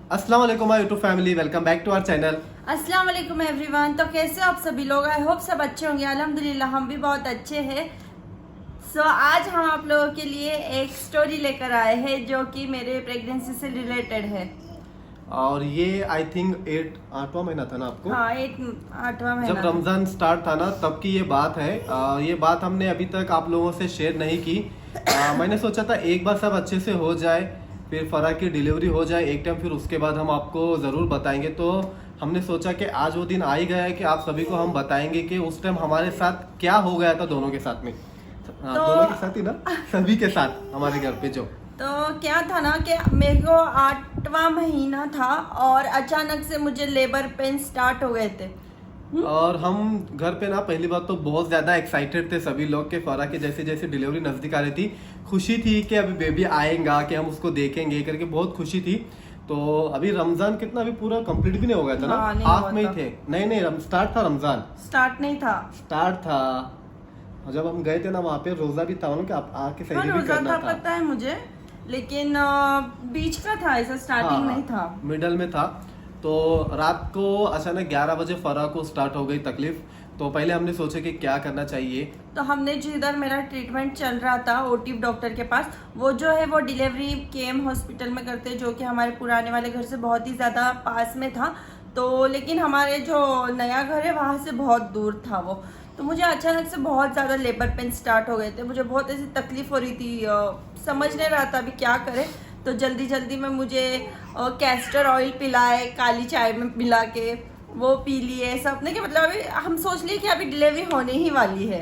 अस्सलाम वालेकुम my YouTube family, welcome back to our channel. अस्सलाम वालेकुम एवरीवन। तो कैसे हो आप सभी लोग? आई होप सब अच्छे होंगे। अल्हम्दुलिल्लाह हम भी बहुत अच्छे हैं। आज हम आप लोगों के लिए एक स्टोरी लेकर आए हैं जो कि मेरे प्रेगनेंसी से रिलेटेड है। और ये आई थिंक 8वां महीना था ना आपको? हाँ, 8वां जब महीना। रमजान स्टार्ट था ना तब की ये बात है। ये बात हमने अभी तक आप लोगों से शेयर नहीं की। मैंने सोचा था एक बार सब अच्छे से हो जाए, फिर फरा की डिलीवरी हो जाए एक टाइम, फिर उसके बाद हम आपको ज़रूर बताएंगे। तो हमने सोचा कि आज वो दिन आ ही गया है कि आप सभी को हम बताएंगे कि उस टाइम हमारे साथ क्या हो गया था दोनों के साथ में। हाँ, दोनों के साथ ही ना, सभी के साथ हमारे घर पे जो। तो क्या था ना कि मेरे को 8वां महीना था और अचानक से मुझे लेबर पेन स्टार्ट हो गए थे। और हम घर पे ना पहली बात तो बहुत ज्यादा एक्साइटेड थे सभी लोग के फरा के जैसे जैसे डिलीवरी नजदीक आ रही थी। खुशी थी कि अभी बेबी आएगा, कि हम उसको देखेंगे करके बहुत खुशी थी। तो अभी रमजान कितना अभी पूरा कंप्लीट भी नहीं हो गया था ना, हाँ, नहीं हाफ हुआ में ही था। थे। नहीं, स्टार्ट था रमजान, स्टार्ट नहीं था। स्टार्ट था। और जब हम गए थे ना वहाँ पे रोजा भी था ना कि आप आके हाँ, सहरी भी रोजा करना था, था। पता है मुझे, लेकिन बीच का था, ऐसा स्टार्टिंग नहीं था। मिडल में था। तो रात को अचानक 11 बजे फरा को स्टार्ट हो गई तकलीफ। तो पहले हमने सोचा कि क्या करना चाहिए। तो हमने जिधर मेरा ट्रीटमेंट चल रहा था ओटीप डॉक्टर के पास, वो जो है वो डिलीवरी केम हॉस्पिटल में करते, जो कि हमारे पुराने वाले घर से बहुत ही ज़्यादा पास में था। तो लेकिन हमारे जो नया घर है वहाँ से बहुत दूर था वो। तो मुझे अचानक से बहुत ज़्यादा लेबर पेन स्टार्ट हो गए थे। मुझे बहुत ऐसी तकलीफ हो रही थी, समझ नहीं रहा था अभी क्या करें। तो जल्दी जल्दी में मुझे कैस्टर ऑयल पिलाए, काली चाय में मिला के वो पी लिए सबने, कि मतलब अभी हम सोच लिए कि अभी डिलीवरी होने ही वाली है।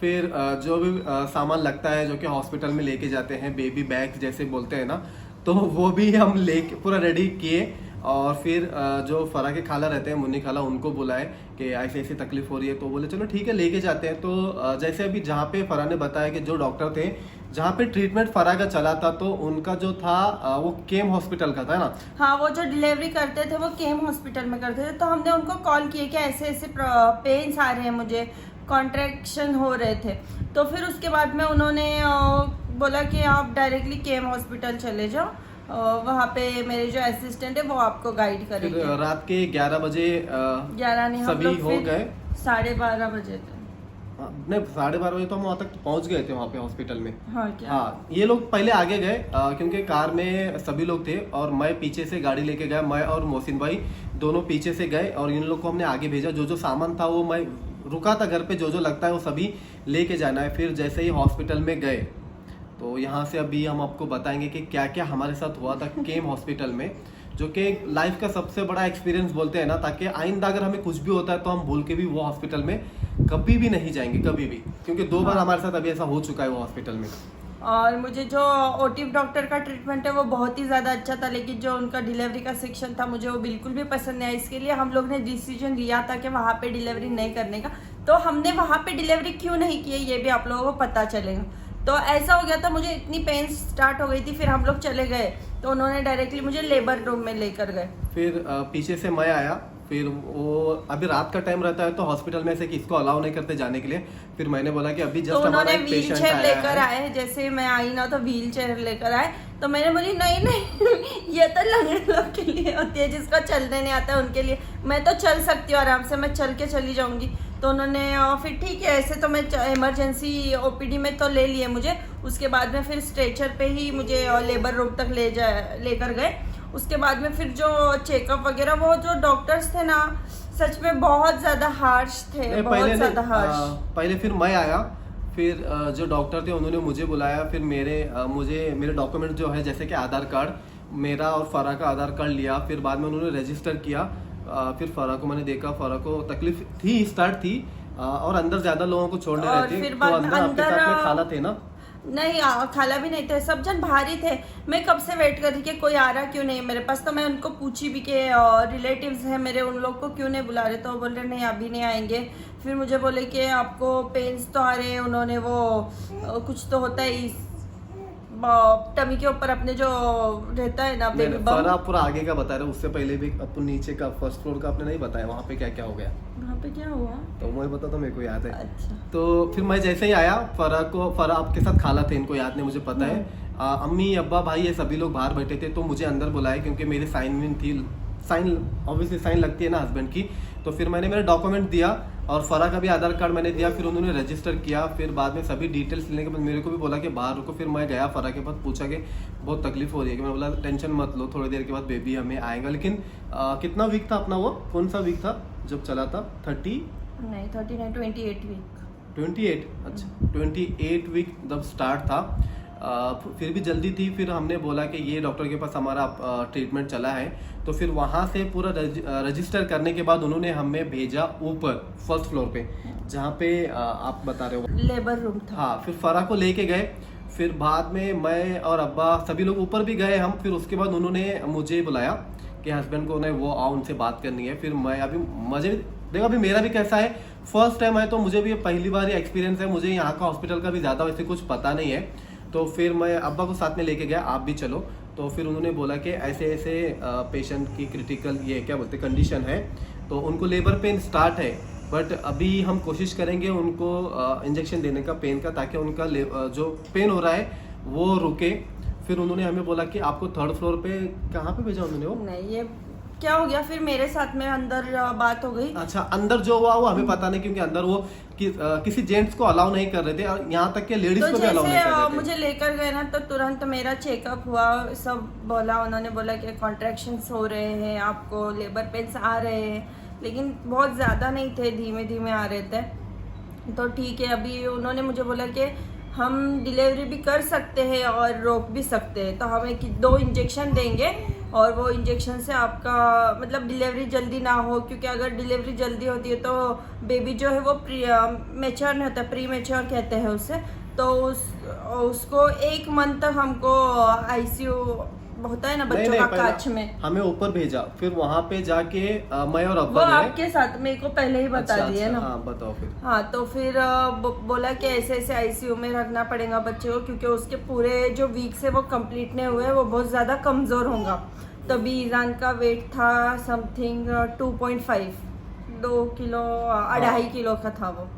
फिर जो भी सामान लगता है जो कि हॉस्पिटल में लेके जाते हैं, बेबी बैग जैसे बोलते हैं ना, तो वो भी हम लेके पूरा रेडी किए। और फिर जो फरा के खाला रहते हैं, मुन्नी खाला, उनको बुलाए कि ऐसी ऐसी तकलीफ हो रही है। तो बोले चलो ठीक है लेके जाते हैं। तो जैसे अभी जहाँ पे फरा ने बताया कि जो डॉक्टर थे जहाँ पे ट्रीटमेंट फरा का चला था, तो उनका जो था वो केम हॉस्पिटल का था ना। हाँ, वो जो डिलीवरी करते थे वो केम हॉस्पिटल में करते थे। तो हमने उनको कॉल किए कि ऐसे ऐसे पेन्स आ रहे हैं, मुझे कॉन्ट्रैक्शन हो रहे थे। तो फिर उसके बाद में उन्होंने बोला कि आप डायरेक्टली केम हॉस्पिटल चले जाओ, वहाँ पे मेरे जो असिस्टेंट है वो आपको गाइड फिर करेंगे। रात के 11 बजे 11 नहीं, हम सभी लोग हो फिर गए। 12:30 बजे थे। नहीं, 12:30 बजे तो हम वहाँ तक पहुँच गए थे वहाँ पे हॉस्पिटल में। हाँ क्या? हाँ, ये लोग पहले आगे गए क्योंकि कार में सभी लोग थे और मैं पीछे से गाड़ी लेके गया। मैं और मोहसिन भाई दोनों पीछे से गए और इन लोग को हमने आगे भेजा। जो जो सामान था वो मैं रुका था घर पे, जो जो लगता है वो सभी लेके जाना है। फिर जैसे ही हॉस्पिटल में गए तो यहाँ से अभी हम आपको बताएंगे कि क्या क्या हमारे साथ हुआ था केम हॉस्पिटल में, जो कि लाइफ का सबसे बड़ा एक्सपीरियंस बोलते हैं ना, ताकि आइंदा अगर हमें कुछ भी होता है तो हम भूल के भी वो हॉस्पिटल में कभी भी नहीं जाएंगे, कभी भी। क्योंकि 2 बार हमारे साथ अभी ऐसा हो चुका है वो हॉस्पिटल में। और मुझे जो ओटिव डॉक्टर का ट्रीटमेंट है वो बहुत ही ज़्यादा अच्छा था, लेकिन जो उनका डिलीवरी का सेक्शन था मुझे वो बिल्कुल भी पसंद नहीं आया। इसके लिए हम लोग ने डिसीजन लिया था कि वहाँ पे डिलीवरी नहीं करने का। तो हमने वहाँ पे डिलीवरी क्यों नहीं की है ये भी आप लोगों को पता चलेगा। तो ऐसा हो गया था, मुझे इतनी पेन स्टार्ट हो गई थी। फिर हम लोग चले गए तो उन्होंने डायरेक्टली मुझे लेबर रूम में लेकर गए। फिर पीछे से मैं आया। फिर वो अभी रात का टाइम रहता है तो हॉस्पिटल में से किसको अलाउ नहीं करते जाने के लिए। फिर मैंने बोला कि अभी तो जस्ट हमारा उन्होंने एक व्हील पेशेंट चेयर आया लेकर है। आए, जैसे मैं आई ना तो व्हील चेयर लेकर आए। तो मैंने बोली नहीं नहीं ये तो लंगड़े लोग के लिए होती है, जिसको चलने नहीं आता है उनके लिए। मैं तो चल सकती हूँ आराम से, मैं चल के चली जाऊंगी। तो उन्होंने फिर ठीक है, ऐसे तो मैं इमरजेंसी ओपीडी में तो ले लिए मुझे। उसके बाद में फिर स्ट्रेचर पे ही मुझे लेबर रूम तक लेकर गए। उसके बाद में फिर जो चेकअप वगैरह, वो जो डॉक्टर्स थे ना सच में बहुत ज़्यादा हार्श थे, बहुत ज़्यादा हार्श। पहले फिर मैं आया। फिर जो डॉक्टर थे उन्होंने मुझे बुलाया। फिर मुझे मेरे डॉक्यूमेंट जो है जैसे कि आधार कार्ड मेरा और फरा का आधार कार्ड लिया। फिर बाद में उन्होंने रजिस्टर किया। फिर फरा को मैंने देखा, फरा को तकलीफ थी, स्टार्ट थी। और अंदर ज्यादा लोगों को छोड़ने और रहे थे। फिर तो बाद में अंदर आपके साथ में अंदर खाला थे ना? नहीं, खाला भी नहीं थे, सब जन बाहर ही थे। मैं कब से वेट कर रही कि कोई आ रहा क्यों नहीं मेरे पास। तो मैं उनको पूछी भी कि रिलेटिव्स हैं मेरे, उन लोग को क्यों नहीं बुला रहे। तो बोल रहे नहीं अभी नहीं आएंगे। फिर मुझे बोले कि आपको पेन्स तो आ रहे हैं, उन्होंने वो कुछ तो होता है टमी के ऊपर अपने जो रहता है ना बेबी पर बम। आप पूरा आगे का बता रहे हो, उससे पहले भी अपन नीचे का फर्स्ट फ्लोर का आपने नहीं बताया, वहाँ पे क्या क्या हो गया? वहाँ पे क्या हुआ? तो मैं बता, तो मेरे को याद है। अच्छा। तो फिर मैं जैसे ही आया, फरा आपके साथ खाला थे, इनको याद नहीं, मुझे पता है। अम्मी अब्बा भाई ये सभी लोग बाहर बैठे थे, तो मुझे अंदर बुलाया क्योंकि मेरी साइन थी, ऑब्वियसली साइन लगती है ना हस्बैंड की। तो फिर मैंने मेरा डॉक्यूमेंट दिया और फरा का भी आधार कार्ड मैंने दिया, फिर उन्होंने रजिस्टर किया। फिर बाद में सभी डिटेल्स लेने के बाद मेरे को भी बोला कि बाहर रुको। फिर मैं गया फरा के पास, पूछा कि बहुत तकलीफ हो रही है कि, मैं बोला टेंशन मत लो, थोड़ी देर के बाद बेबी हमें आएगा। लेकिन कितना वीक था अपना, वो कौन सा वीक था जब चला था? 30 नहीं 39 28 वीक। 28, अच्छा 28 वीक जब स्टार्ट था। फिर भी जल्दी थी। फिर हमने बोला कि ये डॉक्टर के पास हमारा ट्रीटमेंट चला है, तो फिर वहाँ से पूरा रजिस्टर करने के बाद उन्होंने हमें भेजा ऊपर फर्स्ट फ्लोर पे, जहाँ पे आप बता रहे हो लेबर रूम था। हाँ, फिर फरा को लेके गए। फिर बाद में मैं और अब्बा सभी लोग ऊपर भी गए हम। फिर उसके बाद उन्होंने मुझे बुलाया कि हस्बैंड को वो आओ, उनसे बात करनी है। फिर मैं अभी मुझे देखो, अभी मेरा भी कैसा है, फर्स्ट टाइम है, तो मुझे भी पहली बार ये एक्सपीरियंस है। मुझे यहाँ का हॉस्पिटल का भी ज़्यादा वैसे कुछ पता नहीं है। तो फिर मैं अब्बा को साथ में लेके गया, आप भी चलो। तो फिर उन्होंने बोला कि ऐसे ऐसे पेशेंट की क्रिटिकल ये क्या बोलते कंडीशन है, तो उनको लेबर पेन स्टार्ट है, बट अभी हम कोशिश करेंगे उनको इंजेक्शन देने का पेन का, ताकि उनका जो पेन हो रहा है वो रुके। फिर उन्होंने हमें बोला कि आपको थर्ड फ्लोर पे, कहाँ पे भेजा उन्होंने? वो नहीं, ये क्या हो गया, फिर मेरे साथ में अंदर बात हो गई। अच्छा, अंदर जो हुआ वो हमें पता नहीं, क्योंकि अंदर वो किसी जेंट्स को अलाउ नहीं कर रहे थे, और यहाँ तक कि लेडीज तो को भी अलाउ नहीं कर रहे थे। मुझे लेकर गए ना, तो तुरंत मेरा चेकअप हुआ, सब बोला, उन्होंने बोला कि कॉन्ट्रैक्शंस हो रहे हैं, आपको लेबर पेन्स आ रहे हैं, लेकिन बहुत ज़्यादा नहीं थे, धीमे धीमे आ रहे थे। तो ठीक है, अभी उन्होंने मुझे बोला कि हम डिलीवरी भी कर सकते हैं और रोक भी सकते हैं, तो हमें 2 इंजेक्शन देंगे, और वो इंजेक्शन से आपका मतलब डिलीवरी जल्दी ना हो, क्योंकि अगर डिलीवरी जल्दी होती है तो बेबी जो है वो मैच्योर नहीं होता, प्री मैच्योर कहते हैं उसे। तो उसको 1 मंथ तक हमको आईसीयू होता है ना बच्चों का कांच में, हमें ऊपर भेजा। फिर वहाँ पे जाके मैं और वो अब्बा आपके साथ मेरे को पहले ही बता दिए ना। हाँ, बताओ फिर। हाँ, तो फिर बोला कि ऐसे ऐसे आईसीयू में रखना पड़ेगा बच्चे को, क्योंकि उसके पूरे जो वीक्स है वो कंप्लीट नहीं हुए, वो बहुत ज़्यादा कमज़ोर होगा। तभी ईरान का वेट था समथिंग 2.5, 2 किलो 2.5 किलो का था वो।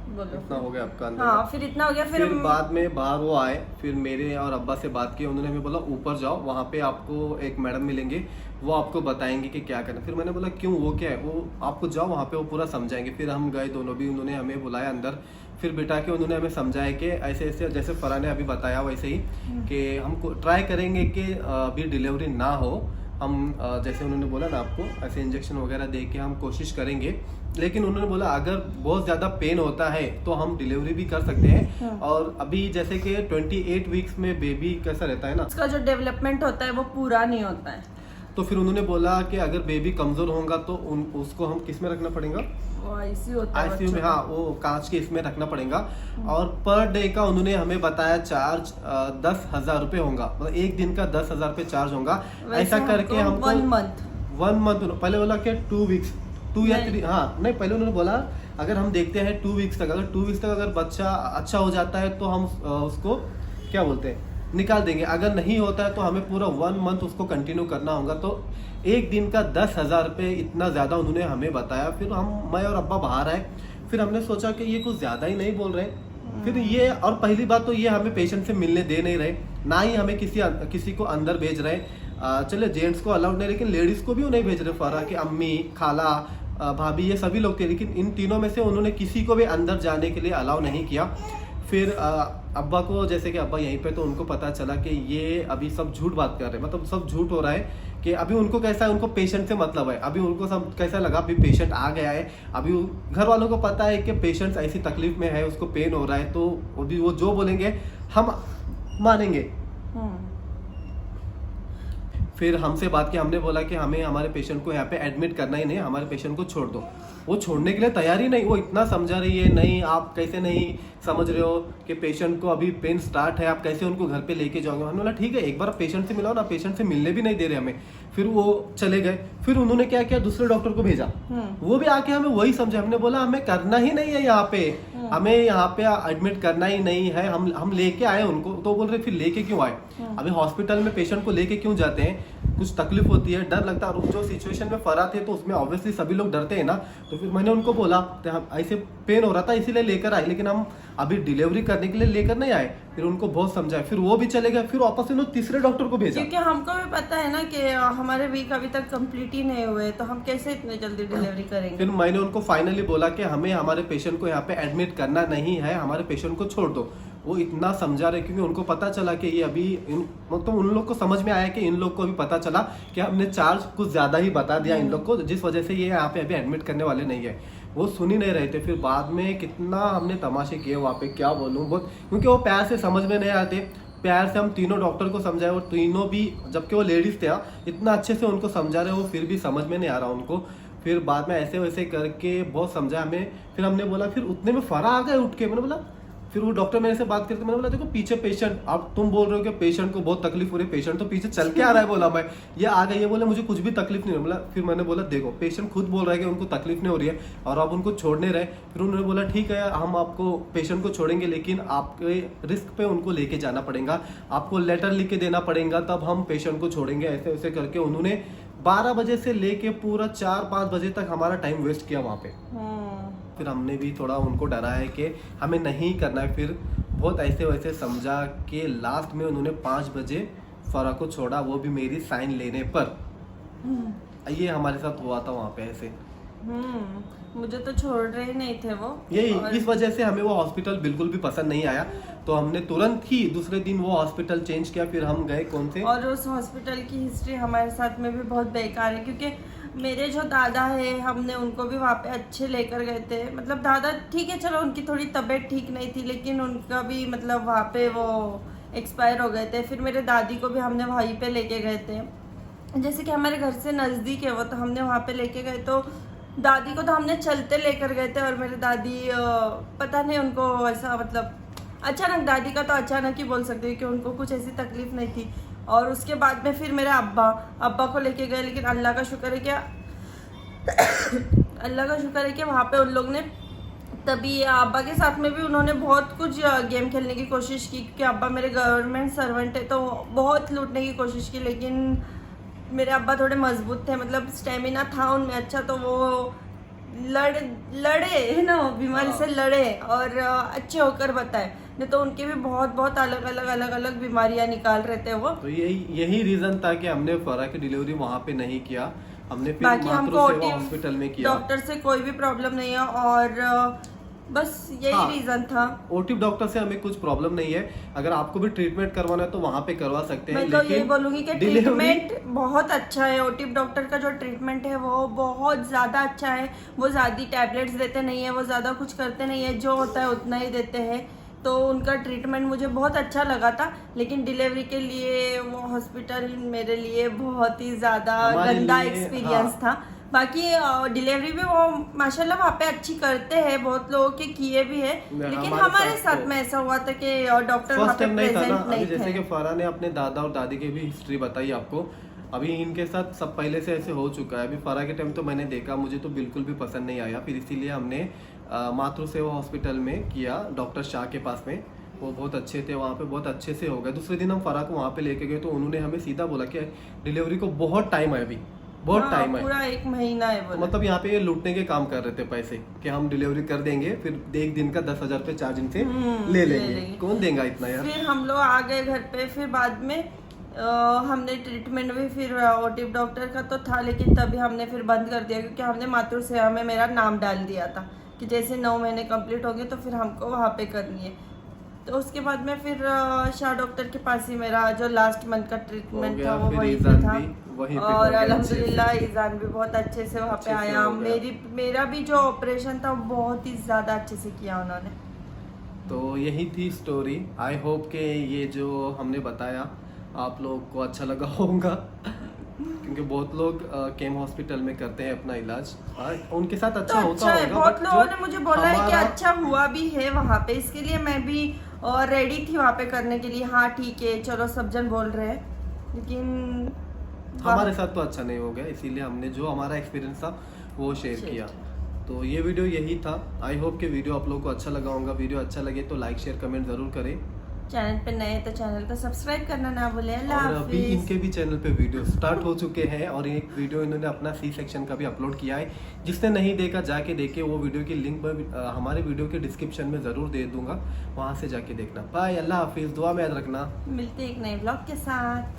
बोलो, इतना हो गया आपका अंदर? हाँ, फिर इतना हो गया। फिर बाद में बाहर वो आए, फिर मेरे और अब्बा से बात की, उन्होंने हमें बोला ऊपर जाओ, वहाँ पे आपको एक मैडम मिलेंगे, वो आपको बताएंगे कि क्या करना। फिर मैंने बोला क्यों, वो क्या है? वो आपको जाओ वहाँ पे, वो पूरा समझाएंगे। फिर हम गए दोनों भी, उन्होंने हमें बुलाया अंदर, फिर बिठा के उन्होंने हमें समझाया कि ऐसे ऐसे, जैसे फरा ने अभी बताया वैसे ही, कि हमको ट्राई करेंगे कि अभी डिलीवरी ना हो। हम जैसे उन्होंने बोला ना आपको, ऐसे इंजेक्शन वगैरह दे के हम कोशिश करेंगे। लेकिन उन्होंने बोला अगर बहुत ज़्यादा पेन होता है तो हम डिलीवरी भी कर सकते हैं। और अभी जैसे कि 28 वीक्स में बेबी कैसा रहता है ना, उसका जो डेवलपमेंट होता है वो पूरा नहीं होता है। तो फिर उन्होंने बोला कि अगर बेबी कमज़ोर होगा तो उसको हम किस में रखना पड़ेगा? वो आईसीयू होता है आईसीयू में, हाँ, वो कांच के इसमें रखना पड़ेगा। और पर डे का उन्होंने हमें बताया चार्ज 10,000 रुपये होगा, मतलब 1 दिन का 10,000 रुपये चार्ज होगा। ऐसा करके हमको 1 मंथ, 1 मंथ, पहले बोला कि 2 वीक्स, 2 या 3, हाँ नहीं, पहले उन्होंने बोला अगर हम देखते हैं 2 वीक्स तक, अगर 2 वीक्स तक अगर बच्चा अच्छा हो जाता है तो हम उसको क्या बोलते हैं निकाल देंगे, अगर नहीं होता है तो हमें पूरा 1 मंथ उसको कंटिन्यू करना होगा। तो 1 दिन का 10,000 रुपये, इतना ज़्यादा उन्होंने हमें बताया। फिर मैं और अब्बा बाहर आए, फिर हमने सोचा कि ये कुछ ज़्यादा ही नहीं बोल रहे। फिर ये, और पहली बात तो ये हमें पेशेंट से मिलने दे नहीं रहे, ना ही हमें किसी को अंदर भेज रहे। चले जेंट्स को अलाउड नहीं, लेकिन लेडीज़ को भी नहीं भेज रहे। फरा कि अम्मी, खाला, भाभी, ये सभी लोग थे, लेकिन इन तीनों में से उन्होंने किसी को भी अंदर जाने के लिए अलाउ नहीं किया। फिर अब्बा को, जैसे कि अब्बा यहीं पे, तो उनको पता चला कि ये अभी सब झूठ बात कर रहे हैं, मतलब सब झूठ हो रहा है। कि अभी उनको कैसा है, उनको पेशेंट से मतलब है। अभी उनको सब कैसा लगा, अभी पेशेंट आ गया है, अभी घर वालों को पता है कि पेशेंट ऐसी तकलीफ में है, उसको पेन हो रहा है, तो अभी वो जो बोलेंगे हम मानेंगे। फिर हमसे बात की, हमने बोला कि हमें हमारे पेशेंट को यहाँ पे एडमिट करना ही नहीं, हमारे पेशेंट को छोड़ दो। वो छोड़ने के लिए तैयार ही नहीं, वो इतना समझा रही है, नहीं आप कैसे नहीं समझ रहे हो कि पेशेंट को अभी पेन स्टार्ट है, आप कैसे उनको घर पे लेके जाओगे। हमने बोला ठीक है एक बार पेशेंट से मिलाओ ना, पेशेंट से मिलने भी नहीं दे रहे हमें। फिर वो चले गए, फिर उन्होंने क्या किया, दूसरे डॉक्टर को भेजा, वो भी आके हमें वही समझा। हमने बोला हमें करना ही नहीं है यहाँ पे, हमें यहाँ पे एडमिट करना ही नहीं है, हम लेके आए उनको। तो बोल रहे फिर लेके क्यों आए, अभी हॉस्पिटल में पेशेंट को लेके क्यों जाते हैं, कुछ तकलीफ होती है, डर लगता है। और जो सिचुएशन में फरा थे तो उसमें ऑब्वियसली सभी लोग डरते हैं ना। तो फिर मैंने उनको बोला तो हम ऐसे पेन हो रहा था इसीलिए लेकर आए, लेकिन हम अभी डिलीवरी करने के लिए लेकर नहीं आए। फिर उनको बहुत समझाया, फिर वो भी चले गए, फिर वापस उन्होंने तीसरे डॉक्टर को भेजा। क्योंकि हमको भी पता है ना कि हमारे वीक अभी तक कंप्लीट ही नहीं हुए, तो हम कैसे इतने जल्दी डिलीवरी करेंगे। फिर मैंने उनको फाइनली बोला कि हमें हमारे पेशेंट को यहाँ पे एडमिट करना नहीं है, हमारे पेशेंट को छोड़ दो। वो इतना समझा रहे क्योंकि उनको पता चला कि ये अभी मतलब उन लोग को समझ में आया कि इन लोग को भी पता चला कि हमने चार्ज कुछ ज्यादा ही बता दिया इन लोग को, जिस वजह से ये यहाँ पे अभी एडमिट करने वाले नहीं है। वो सुन ही नहीं रहे थे। फिर बाद में कितना हमने तमाशे किए वहाँ पे, क्या बोलूँ बहुत, क्योंकि वो प्यार से समझ में नहीं आते। प्यार से हम तीनों डॉक्टर को समझाए और तीनों भी, जबकि वो लेडीज थे, इतना अच्छे से उनको समझा रहे, वो फिर भी समझ में नहीं आ रहा उनको। फिर बाद में ऐसे वैसे करके बहुत समझा हमें। फिर हमने बोला, फिर उतने में फरा आ गए उठ के। मैंने बोला, फिर वो डॉक्टर मेरे से बात करते, मैंने बोला देखो पीछे पेशेंट, अब तुम बोल रहे हो कि पेशेंट को बहुत तकलीफ हो रही है, पेशेंट तो पीछे चल के आ रहा है। बोला मैं, ये आ गए, ये बोले मुझे कुछ भी तकलीफ नहीं हो। बोला, फिर मैंने बोला देखो पेशेंट खुद बोल रहा है कि उनको तकलीफ नहीं हो रही है और आप उनको छोड़ने रहे। फिर उन्होंने बोला ठीक है हम आपको पेशेंट को छोड़ेंगे, लेकिन आपके रिस्क पे उनको लेके जाना पड़ेगा, आपको लेटर लिख के देना पड़ेगा, तब हम पेशेंट को छोड़ेंगे। ऐसे वैसे करके उन्होंने 12 बजे से लेके पूरा 4-5 बजे तक हमारा टाइम वेस्ट किया वहाँ पे। फिर हमने भी थोड़ा उनको डरा है कि हमें नहीं करना है। फिर बहुत ऐसे वैसे समझा कि लास्ट में उन्होंने 5 बजे फरा को छोड़ा, वो भी मेरी साइन लेने पर। ये हमारे साथ हुआ था वहाँ पे ऐसे। मुझे तो छोड़ रहे ही नहीं थे वो। यही इस वजह से हमें वो हॉस्पिटल बिल्कुल भी पसंद नहीं आया, तो हमने तुरंत ही दूसरे दिन वो हॉस्पिटल चेंज किया। फिर हम गए कौन से, और उस हॉस्पिटल की हिस्ट्री हमारे साथ में भी बहुत बेकार है, क्योंकि मेरे जो दादा है हमने उनको भी वहाँ पे अच्छे लेकर गए थे। मतलब दादा ठीक है, चलो उनकी थोड़ी तबीयत ठीक नहीं थी, लेकिन उनका भी मतलब वहाँ पे वो एक्सपायर हो गए थे। फिर मेरे दादी को भी हमने वहीं पे लेके गए थे, जैसे कि हमारे घर से नज़दीक है वो, तो हमने वहाँ पे लेके गए। तो दादी को तो हमने चलते लेकर गए थे, और मेरे दादी पता नहीं उनको ऐसा मतलब अचानक, दादी का तो अचानक ही बोल सकते हैं कि उनको कुछ ऐसी तकलीफ नहीं थी। और उसके बाद में फिर मेरे अब्बा को लेके गए, लेकिन अल्लाह का शुक्र है क्या अल्लाह का शुक्र है कि वहाँ पे उन लोग ने, तभी अब्बा के साथ में भी उन्होंने बहुत कुछ गेम खेलने की कोशिश की, क्योंकि अब्बा मेरे गवर्नमेंट सर्वेंट है, तो बहुत लूटने की कोशिश की। लेकिन मेरे अब्बा थोड़े मजबूत थे, मतलब स्टेमिना था उनमें अच्छा, तो वो लड़े ना, बीमारी से लड़े और अच्छे होकर बताए। नहीं तो उनके भी बहुत अलग बीमारियां निकाल रहे थे वो। तो यही रीजन था कि हमने फरा की डिलीवरी वहाँ पे नहीं किया, हमने फिर बाकी हमको हॉस्पिटल में किया। डॉक्टर से कोई भी प्रॉब्लम नहीं है, और बस यही रीजन था। ओटिव डॉक्टर से हमें कुछ प्रॉब्लम नहीं है, अगर आपको भी ट्रीटमेंट करवाना है तो वहाँ पे करवा सकते हैं। मैं तो ये बोलूंगी कि ट्रीटमेंट बहुत अच्छा है। ओटिव डॉक्टर का जो ट्रीटमेंट है वो बहुत ज्यादा अच्छा है। वो ज्यादा टैबलेट्स देते नहीं है, वो ज्यादा कुछ करते नहीं है, जो होता है उतना ही देते हैं। तो उनका ट्रीटमेंट मुझे बहुत अच्छा लगा था। लेकिन डिलीवरी के लिए वो हॉस्पिटल मेरे लिए बहुत ही ज्यादा गंदा एक्सपीरियंस था। बाकी डिलीवरी भी वो माशाल्लाह वहाँ पे अच्छी करते हैं, बहुत लोगों के किए भी है, लेकिन हमारे साथ में ऐसा हुआ था कि डॉक्टर वहाँ पे प्रेजेंट नहीं थे। जैसे कि फरा ने अपने दादा और दादी की भी हिस्ट्री बताई आपको, अभी इनके साथ सब पहले से ऐसे हो चुका है। अभी फरा के टाइम तो मैंने देखा, मुझे तो बिल्कुल भी पसंद नहीं आया। फिर इसीलिए हमने मातृ सेवा हॉस्पिटल में किया, डॉक्टर शाह के पास में। वो बहुत अच्छे थे, वहाँ पे बहुत अच्छे से हो गए। दूसरे दिन हम फरा को वहाँ पे लेके गए तो उन्होंने हमें सीधा बोला कि डिलीवरी को बहुत टाइम है, अभी बहुत टाइम है, पूरा 1 महीना है बोला। मतलब यहाँ पे ये लूटने के काम कर रहे थे पैसे, कि हम डिलीवरी कर देंगे, फिर 1 दिन का 10,000 रुपये चार्ज इनसे ले लेंगे। कौन देगा इतना यार। फिर हम लोग आ गए घर पे। फिर बाद में हमने ट्रीटमेंट भी फिर ओटिव डॉक्टर का तो था, लेकिन तभी हमने फिर बंद कर दिया, क्योंकि हमने मातृ सेवा में मेरा नाम डाल दिया था कि जैसे 9 महीने कंप्लीट हो गए तो फिर हमको वहाँ पे करनी है। तो उसके बाद में फिर शाह डॉक्टर के पास ही मेरा जो लास्ट मंथ का ट्रीटमेंट था वो वहीं पे था, और अल्हम्दुलिल्लाह ईजान भी बहुत अच्छे से वहाँ पे आया। मेरा भी जो ऑपरेशन था बहुत ही ज़्यादा अच्छे से किया उन्होंने। तो यही थी स्टोरी। आई होप के ये जो हमने बताया आप लोग को अच्छा लगा होगा। क्योंकि बहुत लोग केम हॉस्पिटल में करते हैं अपना इलाज। हाँ, उनके साथ तो अच्छा होता अच्छा है, होगा। बहुत but लोगों जो ने मुझे बोला है कि हमारा- अच्छा हुआ भी है वहाँ पे, इसके लिए मैं भी रेडी थी वहाँ पे करने के लिए। हाँ ठीक है, चलो सब जन बोल रहे हैं, लेकिन हमारे साथ तो अच्छा नहीं हो गया, इसीलिए हमने जो हमारा एक्सपीरियंस था वो शेयर किया। तो ये वीडियो यही था। आई होप कि वीडियो आप लोगों को अच्छा लगा होगा। वीडियो अच्छा लगे तो लाइक शेयर कमेंट जरूर करें, चैनल पे नए तो चैनल को सब्सक्राइब करना ना भूले। अल्लाह और अभी हाफिज। इनके भी चैनल पे वीडियो स्टार्ट हो चुके हैं, और एक वीडियो इन्होंने अपना सी सेक्शन का भी अपलोड किया है। जिसने नहीं देखा जाके देखे, वो वीडियो की लिंक हमारे वीडियो के डिस्क्रिप्शन में ज़रूर दे दूंगा, वहाँ से जाके देखना। बाय, अल्लाह हाफिज़, दुआ में याद रखना। मिलते हैं एक नए ब्लॉग के साथ।